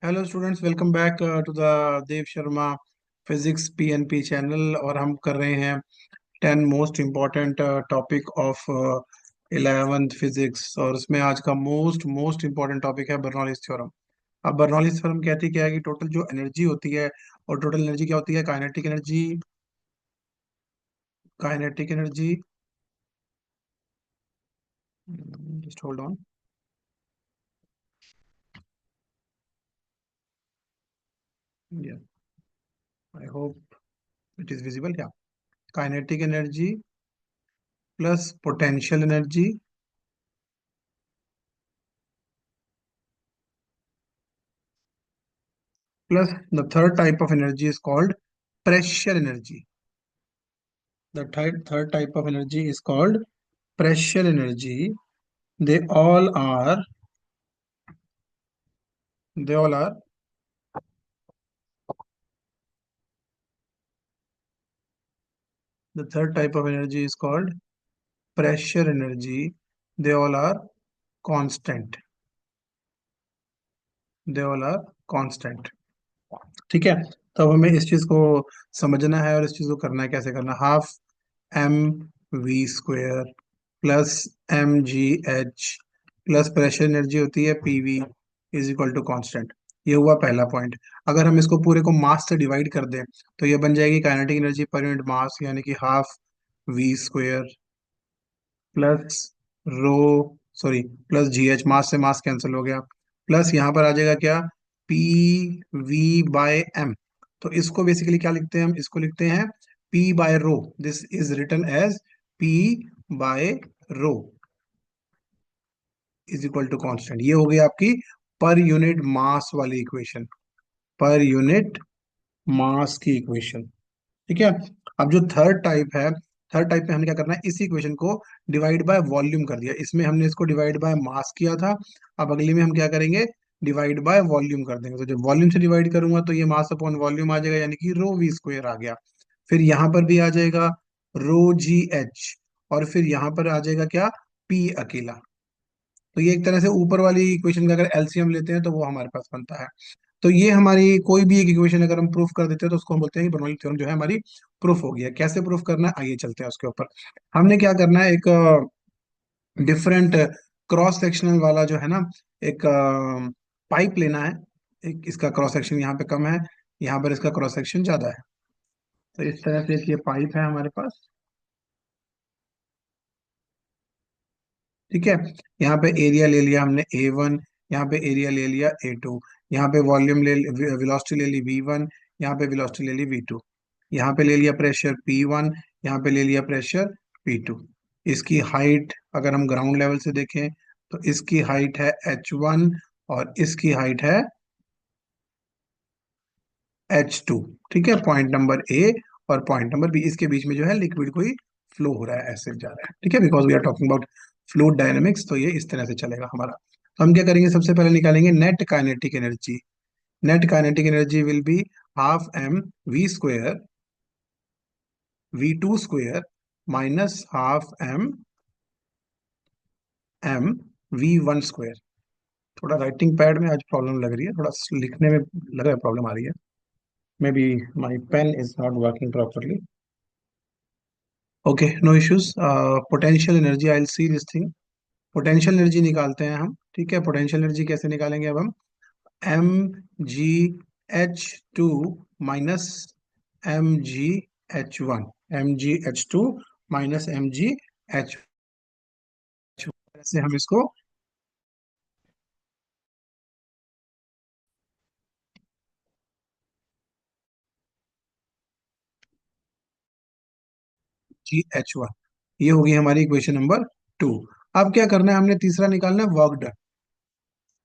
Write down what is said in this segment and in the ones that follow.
Hello students, welcome back to the Dev Sharma physics PNP channel. और हम कर रहे हैं 10 most important topic of 11th physics. और उसमें आज का मोस्ट मोस्ट इम्पॉर्टेंट टॉपिक है बर्नौलीज थ्योरम। अब बर्नौलीज थ्योरम कहती क्या है कि टोटल जो एनर्जी होती है, और टोटल एनर्जी क्या होती है? Kinetic energy, kinetic energy, just hold on. I hope it is visible. क्या? Kinetic energy plus potential energy plus the third type of energy is called pressure energy. The third type of energy is called pressure energy. They all are they all are the third type of energy is called pressure energy. They all are constant. They all are constant. ठीक है। तो अब हमें इस चीज को समझना है और इस चीज को करना है। कैसे करना? Half M V square plus M G H plus pressure energy होती है P V is equal to constant. ये हुआ पहला पॉइंट। अगर हम इसको पूरे को मास से डिवाइड कर दें तो ये बन जाएगी kinetic energy per unit mass, यानी कि half V square plus rho, sorry, plus G H, mass से मास कैंसिल हो गया, प्लस यहाँ पर आ जाएगा क्या? P V by M. तो इसको बेसिकली क्या लिखते हैं? हम इसको लिखते हैं P by rho. This is written as P by rho is equal to constant. ये हो गई आपकी पर यूनिट मास वाली इक्वेशन, पर यूनिट मास की इक्वेशन। ठीक है। अब जो थर्ड टाइप है, थर्ड टाइप में हमने क्या करना है? इसी इक्वेशन को डिवाइड बाय वॉल्यूम कर दिया। इसमें हमने इसको डिवाइड बाय मास किया था। अब अगले में हम क्या करेंगे? डिवाइड बाय वॉल्यूम कर देंगे। तो जब वॉल्यूम से डिवाइड करूंगा तो ये मास अपॉन वॉल्यूम आ जाएगा, यानी कि रो वी स्क्वेयर आ गया। फिर यहाँ पर भी आ जाएगा रो जी एच, और फिर यहाँ पर आ जाएगा क्या? पी अकेला। तो ये एक तरह से ऊपर वाली इक्वेशन का अगर एलसीएम लेते हैं तो वो हमारे पास बनता है। तो ये हमारी कोई भी एक इक्वेशन अगर हम प्रूफ कर देते हैं तो उसको हम बोलते हैं कि बर्नौली थ्योरम जो है हमारी प्रूफ हो गया। कैसे प्रूफ करना है आइए चलते हैं उसके ऊपर। हमने क्या करना है? एक डिफरेंट क्रॉस सेक्शनल वाला जो है ना, एक पाइप लेना है। एक इसका क्रॉस सेक्शन यहाँ पे कम है, यहाँ पर इसका क्रॉस सेक्शन ज्यादा है। तो इस तरह से एक ये पाइप है हमारे पास। ठीक है। यहाँ पे एरिया ले लिया हमने A1, यहाँ पे एरिया ले लिया A2, यहाँ पे वॉल्यूम ले, वेलोसिटी ले ली V1, यहाँ पे वेलोसिटी ले ली V2, यहाँ पे ले लिया प्रेशर P1, यहाँ पे ले लिया प्रेशर P2। इसकी हाइट अगर हम ग्राउंड लेवल से देखें तो इसकी हाइट है H1 और इसकी हाइट है H2। ठीक है। पॉइंट नंबर ए और पॉइंट नंबर बी, इसके बीच में जो है लिक्विड कोई फ्लो हो रहा है, ऐसे जा रहा है। ठीक है, because we are talking about fluid dynamics. तो ये इस तरह से चलेगा हमारा। तो हम क्या करेंगे? सबसे पहले निकालेंगे net kinetic energy. Net kinetic energy will be half M V square V two square minus half M M V one square. थोड़ा राइटिंग पैड में आज प्रॉब्लम लग रही है, थोड़ा लिखने में लग रहा है प्रॉब्लम आ रही है। Maybe my pen is not working properly. Okay, no issues. Potential energy, I will see this thing. Potential energy निकालते हैं हम। ठीक है। पोटेंशियल एनर्जी कैसे निकालेंगे? अब हम M G H two minus M G H one, M G H two minus M G H, से हम इसको जी एच वन। ये होगी हमारी इक्वेशन नंबर 2। अब क्या करना है? हमने तीसरा निकालना है वर्क डन।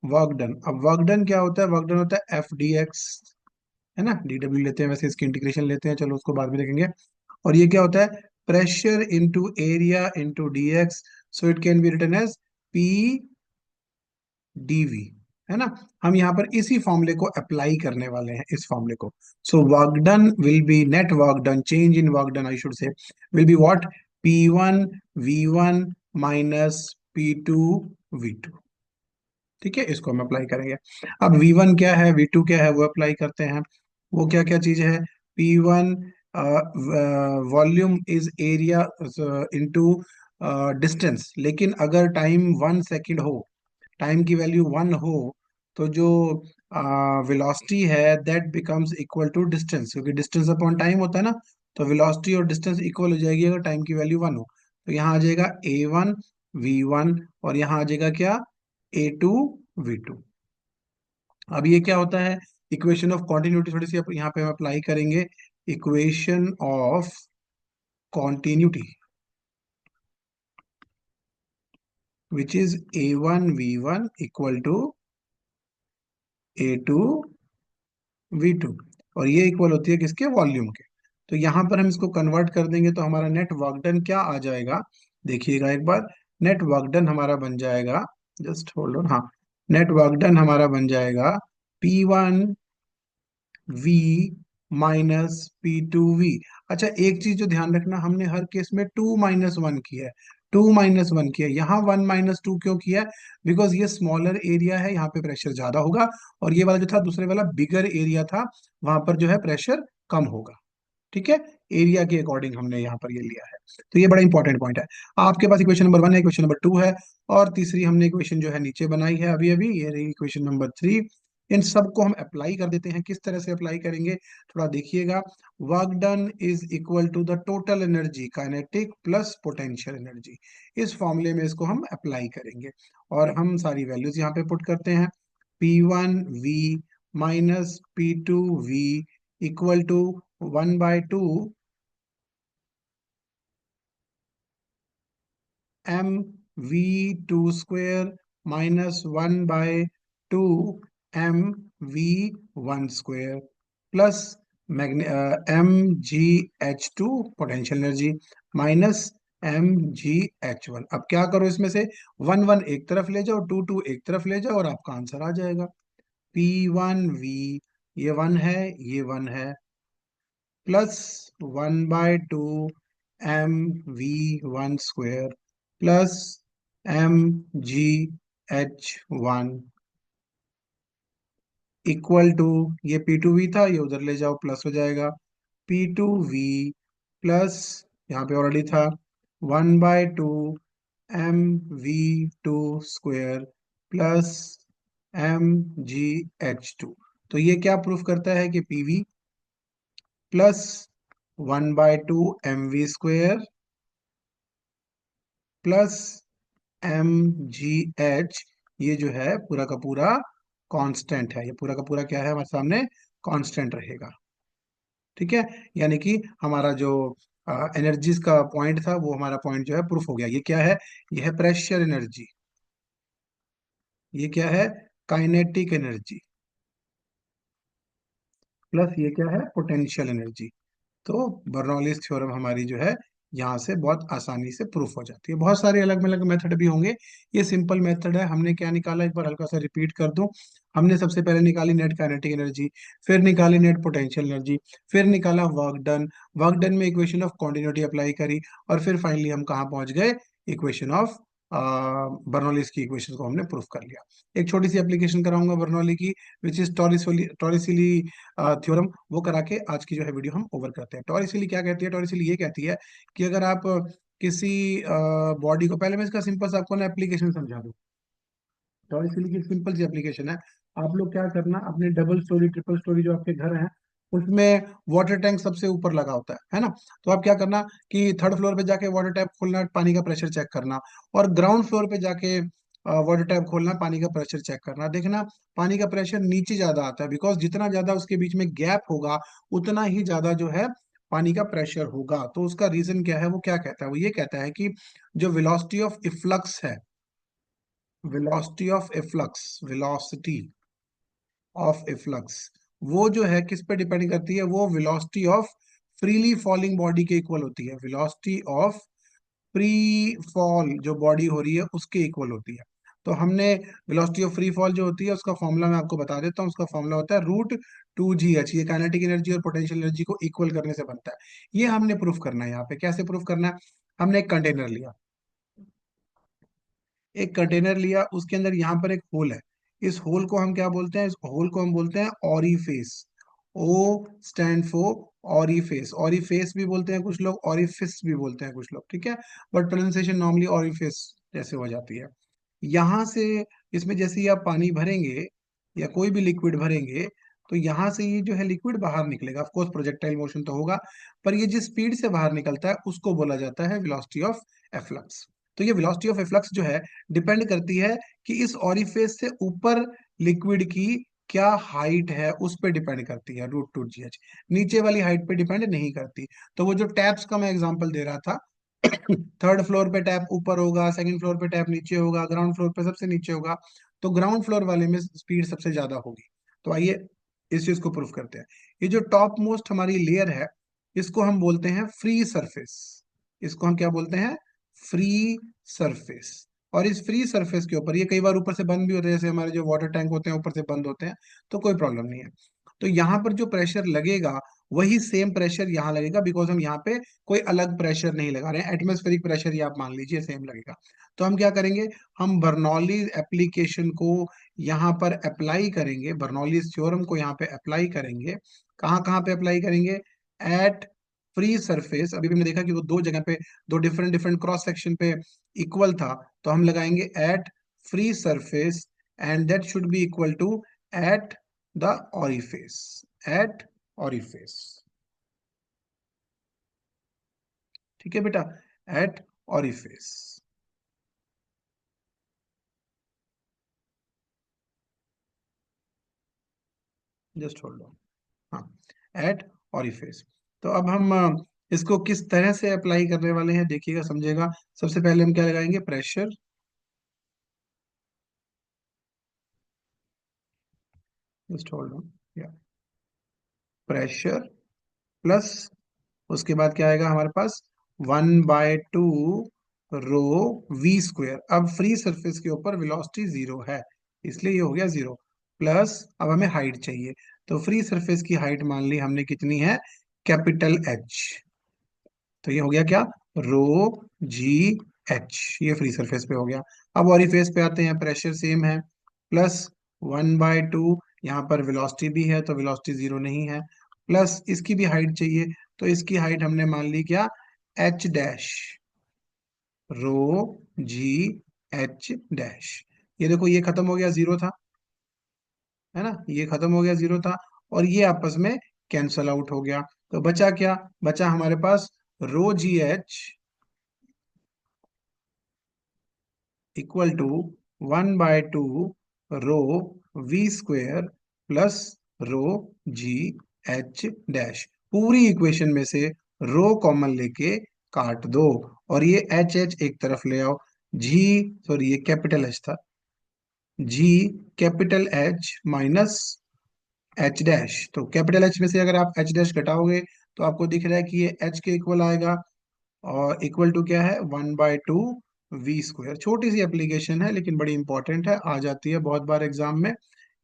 वर्क डन, अब वर्क डन क्या होता है? वर्क डन होता है एफ डी एक्स, है ना? डी डब्ल्यू लेते हैं, वैसे इसकी इंटीग्रेशन लेते हैं, चलो उसको बाद में देखेंगे। और ये क्या होता है? Pressure into area into D X. So it can be written as P DV, है ना? हम यहाँ पर इसी फॉर्मूले को अप्लाई करने वाले हैं, इस फॉर्मूले को। So work done will be, net work done, change in work done I should say, will be what? P1 V1 minus P2 V2। ठीक है, इसको हम अप्लाई करेंगे। अब V1 क्या है, V2 क्या है, वो अप्लाई करते हैं। वो क्या क्या चीज है? P1 volume is area into distance, लेकिन अगर टाइम 1 सेकेंड हो, टाइम की वैल्यू 1 हो, तो जो वेलोसिटी है that becomes equal to distance, क्योंकि डिस्टेंस अपॉन टाइम होता है ना। तो वेलोसिटी और डिस्टेंस इक्वल हो जाएगी अगर टाइम की वैल्यू 1 हो। तो यहाँ आ जाएगा A1 V1, और यहाँ आ जाएगा क्या, A2 V2। अब ये क्या होता है, इक्वेशन ऑफ कॉन्टिन्यूटी थोड़ी सी यहाँ पे हम अप्लाई करेंगे। Equation of continuity which is A1 V1 equal to A2 V2, और ये इक्वल होती है किसके, वॉल्यूम के। तो यहां पर हम इसको कन्वर्ट कर देंगे तो हमारा नेट वर्क डन क्या आ जाएगा, देखिएगा एक बार। नेट वर्क डन हमारा बन जाएगा, जस्ट होल्ड ऑन, हाँ, नेट वर्क डन हमारा बन जाएगा P1 V -P2 V। अच्छा, एक चीज जो ध्यान रखना, हमने हर केस में 2 - 1 किया है, 2 - 1 किया है। यहाँ 1 - 2 क्यों किया है? बिकॉज ये स्मॉलर एरिया है, यहाँ पे प्रेशर ज्यादा होगा, और ये वाला जो था दूसरे वाला बिगर एरिया था, वहां पर जो है प्रेशर कम होगा। ठीक है, एरिया के अकॉर्डिंग हमने यहाँ पर ये लिया है। तो ये बड़ा इंपॉर्टेंट पॉइंट है। आपके पास इक्वेशन नंबर 1 है, इक्वेशन नंबर 2 है, और तीसरी हमने इक्वेशन जो है नीचे बनाई है अभी अभी, ये रही इक्वेशन नंबर 3। इन सबको हम अप्लाई कर देते हैं। किस तरह से अप्लाई करेंगे, थोड़ा देखिएगा। Work done is equal to the total energy kinetic plus potential energy. इस फॉर्मूले में इसको हम अप्लाई करेंगे, और हम सारी वैल्यूज यहाँ पे पुट करते हैं। P1 V -P2 V equal to 1/2 mv2 square -1/2 mv1 square plus mgh2 potential energy minus mgh1। अब क्या करो, इसमें से 1 1 एक तरफ ले जाओ, 2 2 एक तरफ ले जाओ, और आपका आंसर आ जाएगा। P1V, ये 1 है, ये 1 है, plus 1/2 mv1 square plus mgh1 equal to, ये P2V था, ये उधर ले जाओ, प्लस हो जाएगा P2V प्लस, यहाँ पे ऑलरेडी था, 1/2 mv2 स्क्वेयर प्लस mgh2। तो ये क्या प्रूफ करता है कि PV plus 1/2 mv square plus mgh, ये जो है पूरा का पूरा कांस्टेंट है, ये पूरा का पूरा क्या है हमारे सामने, कांस्टेंट रहेगा। ठीक है, यानी कि हमारा जो एनर्जीज का पॉइंट था, वो हमारा पॉइंट जो है प्रूफ हो गया। ये क्या है, ये है प्रेशर एनर्जी, ये क्या है, काइनेटिक एनर्जी, प्लस ये क्या है, पोटेंशियल एनर्जी। तो बर्नौलीज थ्योरम हमारी जो है यहाँ से बहुत आसानी से प्रूफ हो जाती है। बहुत सारे अलग अलग मेथड भी होंगे, ये सिंपल मेथड है। हमने क्या निकाला, एक बार हल्का सा रिपीट कर दूं। हमने सबसे पहले निकाली नेट काइनेटिक एनर्जी, फिर निकाली नेट पोटेंशियल एनर्जी, फिर निकाला वर्क डन, वर्क डन में इक्वेशन ऑफ कॉन्टिन्यूटी अप्लाई करी, और फिर फाइनली हम कहाँ पहुंच गए, इक्वेशन ऑफ बर्नौलीज की इक्वेशन को हमने प्रूफ कर लिया। एक छोटी सी एप्लीकेशन कराऊंगा बर्नौली की, विच इज टॉरिसिली थ्योरम, वो करा के आज की जो है वीडियो हम ओवर करते हैं। टॉरिसिली क्या कहती है, टॉरिसिली ये कहती है कि अगर आप किसी बॉडी को, पहले मैं इसका सिंपल सा आपको ना एप्लीकेशन समझा दूं। टॉरिसिली की सिंपल सी एप्लीकेशन है। आप लोग क्या करना, अपने डबल स्टोरी ट्रिपल स्टोरी जो आपके घर हैं, उसमें वाटर टैंक सबसे ऊपर लगा होता है ना। तो आप क्या करना कि थर्ड फ्लोर पे जाके वाटर टैप खोलना, पानी का प्रेशर चेक करना, और ग्राउंड फ्लोर पे जाके वाटर टैप खोलना, पानी का प्रेशर चेक करना। देखना पानी का प्रेशर नीचे ज्यादा आता है, बिकॉज जितना ज्यादा उसके बीच में गैप होगा, उतना ही ज्यादा जो है पानी का प्रेशर होगा। तो उसका रीजन क्या है, वो क्या कहता है, वो ये कहता है कि जो वेलोसिटी ऑफ इफ्लक्स है, velocity of efflux, velocity of efflux, वो जो है किस पे डिपेंड करती है, वो velocity of freely falling body के इक्वल होती है। वेलोसिटी ऑफ फ्री फॉल जो बॉडी हो रही है उसके इक्वल होती है। तो हमने वेलोसिटी ऑफ फ्री फॉल जो होती है उसका फॉर्मूला मैं आपको बता देता हूँ। उसका फॉर्मूला होता है √2gh। ये काइनेटिक एनर्जी और पोटेंशियल एनर्जी को इक्वल करने से बनता है। ये हमने प्रूफ करना है। यहाँ पे कैसे प्रूफ करना है, हमने एक कंटेनर लिया, एक कंटेनर लिया, उसके अंदर यहाँ पर एक होल है, इस होल को हम क्या बोलते हैं? इस होल को हम बोलते हैं orifice. O stand for orifice. Orifice भी बोलते हैं कुछ लोग, ऑरिफिस भी बोलते हैं कुछ लोग, ठीक है, बट प्रोनाउंसिएशन नॉर्मली ऑरिफिस जैसे हो जाती है। यहाँ से, इसमें जैसे ही आप पानी भरेंगे या कोई भी लिक्विड भरेंगे, तो यहाँ से ये जो है लिक्विड बाहर निकलेगा। ऑफ कोर्स प्रोजेक्टाइल मोशन तो होगा, पर ये जिस स्पीड से बाहर निकलता है उसको बोला जाता है वेलोसिटी ऑफ एफ्लक्स। तो ये वेलोसिटी ऑफ एफ्लक्स जो है डिपेंड करती है कि इस ऑरिफेस से ऊपर लिक्विड की क्या हाइट है, उस पर डिपेंड करती है, √2gh। नीचे वाली हाइट पे डिपेंड नहीं करती। तो वो जो टैप्स का मैं एग्जांपल दे रहा था, थर्ड फ्लोर पे टैप ऊपर होगा, सेकंड फ्लोर पे टैप नीचे होगा, ग्राउंड फ्लोर पे सबसे नीचे होगा, तो ग्राउंड फ्लोर वाले में स्पीड सबसे ज्यादा होगी। तो आइए इस चीज को प्रूफ करते हैं। ये जो टॉप मोस्ट हमारी लेयर है, इसको हम बोलते हैं फ्री सरफेस। इसको हम क्या बोलते हैं? Free surface. और इस फ्री सरफेस के ऊपर ये कई बार ऊपर से बंद भी होते हैं, जैसे हमारे जो वाटर टैंक होते हैं ऊपर से बंद होते हैं, तो कोई प्रॉब्लम नहीं है। तो यहाँ पर जो प्रेशर लगेगा वही सेम प्रेशर यहाँ लगेगा, बिकॉज हम यहाँ पे कोई अलग प्रेशर नहीं लगा रहे हैं। एटमॉस्फेरिक प्रेशर ही आप मान लीजिए सेम लगेगा। तो हम क्या करेंगे? हम बर्नौली एप्लीकेशन को यहाँ पर अप्लाई करेंगे, बर्नौली थ्योरम को यहाँ पे अप्लाई करेंगे। कहाँ कहाँ पे अप्लाई करेंगे? At free surface. अभी भी हमने देखा कि वो दो जगह पे, दो डिफरेंट डिफरेंट क्रॉस सेक्शन पे इक्वल था, तो हम लगाएंगे at free surface, and that should be equal to at the orifice. At orifice, ठीक है बेटा, at orifice. Just hold on. हाँ, एट ऑरिफेस। तो अब हम इसको किस तरह से अप्लाई करने वाले हैं देखिएगा, समझिएगा। सबसे पहले हम क्या लगाएंगे? प्रेशर। Just hold on. या प्रेशर प्लस, उसके बाद क्या आएगा हमारे पास? 1/2 रो v²। अब फ्री सरफेस के ऊपर वेलोसिटी जीरो है, इसलिए ये हो गया जीरो। प्लस अब हमें हाइट चाहिए, तो फ्री सरफेस की हाइट मान ली हमने कितनी है? Capital H. तो ये हो गया क्या? √g_h। ये फ्री सरफेस पे हो गया। अब ऑरिफेस पे आते हैं, प्रेशर सेम है, प्लस 1/2, यहाँ पर वेलोसिटी भी है तो वेलोसिटी जीरो नहीं है, प्लस इसकी भी हाइट चाहिए, तो इसकी हाइट हमने मान ली क्या? h dash, √g_h। ये देखो ये खत्म हो गया, जीरो था, है ना, ये खत्म हो गया, जीरो था, और ये आपस में कैंसल आउट हो गया। तो बचा क्या? बचा हमारे पास √g_h equal to 1/2 rho v² plus √g_h। पूरी इक्वेशन में से रो कॉमन लेके काट दो, और ये एच एच एक तरफ ले आओ। जी, सॉरी, ये कैपिटल एच था, G capital H minus H dash. तो कैपिटल एच में से अगर आप एच डैश घटाओगे तो आपको दिख रहा है कि ये एच के इक्वल आएगा, और इक्वल टू क्या है? 1/2 v²। छोटी सी एप्लीकेशन है लेकिन बड़ी इंपॉर्टेंट है, आ जाती है बहुत बार एग्जाम में।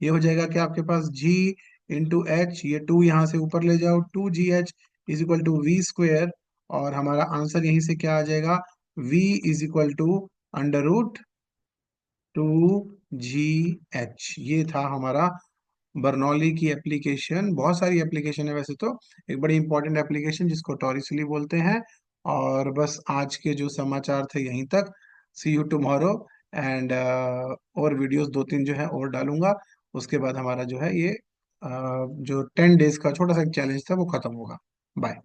ये हो जाएगा कि आपके पास g×h, ये टू यहाँ से ऊपर ले जाओ, 2gh is equal to v², और हमारा आंसर यहीं से क्या आ जाएगा? v is equal to √2gh। ये था हमारा बर्नौली की एप्लीकेशन। बहुत सारी एप्लीकेशन है वैसे तो, एक बड़ी इंपॉर्टेंट एप्लीकेशन जिसको टॉरिसली बोलते हैं। और बस आज के जो समाचार थे यहीं तक। सी यू टुमारो। एंड और वीडियोस दो तीन जो है और डालूंगा। उसके बाद हमारा जो है ये जो 10 डेज का छोटा सा एक चैलेंज था वो खत्म होगा। बाय।